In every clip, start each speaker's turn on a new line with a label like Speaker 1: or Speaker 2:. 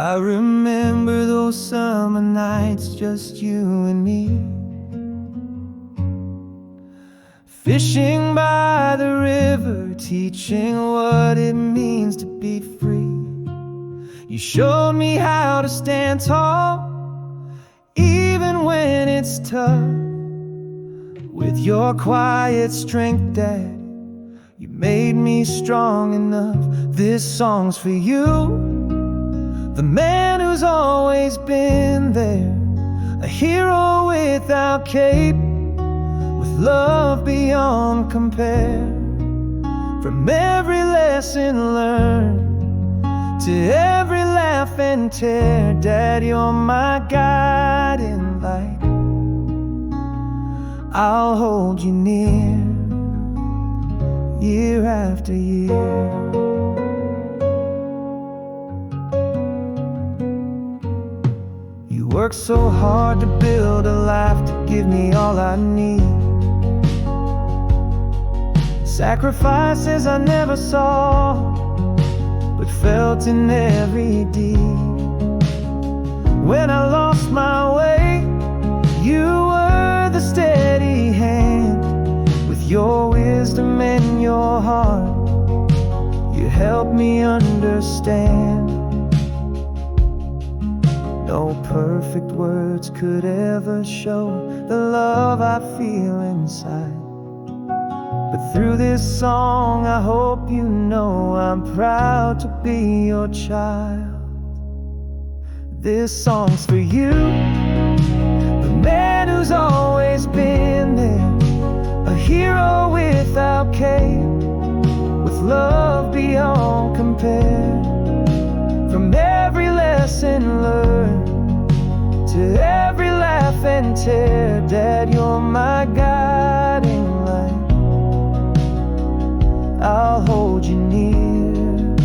Speaker 1: I remember those summer nights, just you and me, fishing by the river, teaching what it means to be free. You showed me how to stand tall, even when it's tough. With your quiet strength, Dad, you made me strong enough. This song's for you, the man who's always been there, a hero without cape, with love beyond compare. From every lesson learned to every laugh and tear, Dad, you're my guiding light. I'll hold you near, year after year. You worked so hard to build a life to give me all I need, sacrifices I never saw, but felt in every deed. When I lost my way, you were the steady hand. With your wisdom and your heart, you helped me understand. No perfect words could ever show the love I feel inside, but through this song I hope you know I'm proud to be your child. This song's for you, the man who's always been there, a hero without cape, with love beyond compare. From every lesson learned to every laugh and tear, Dad, you're my guiding light. I'll hold you near,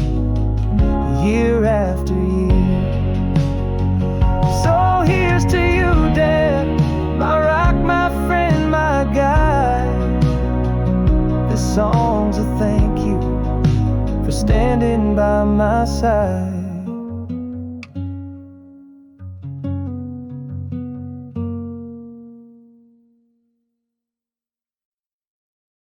Speaker 1: year after year. So here's to you, Dad, my rock, my friend, my guide. This song's a thank you for standing by my side.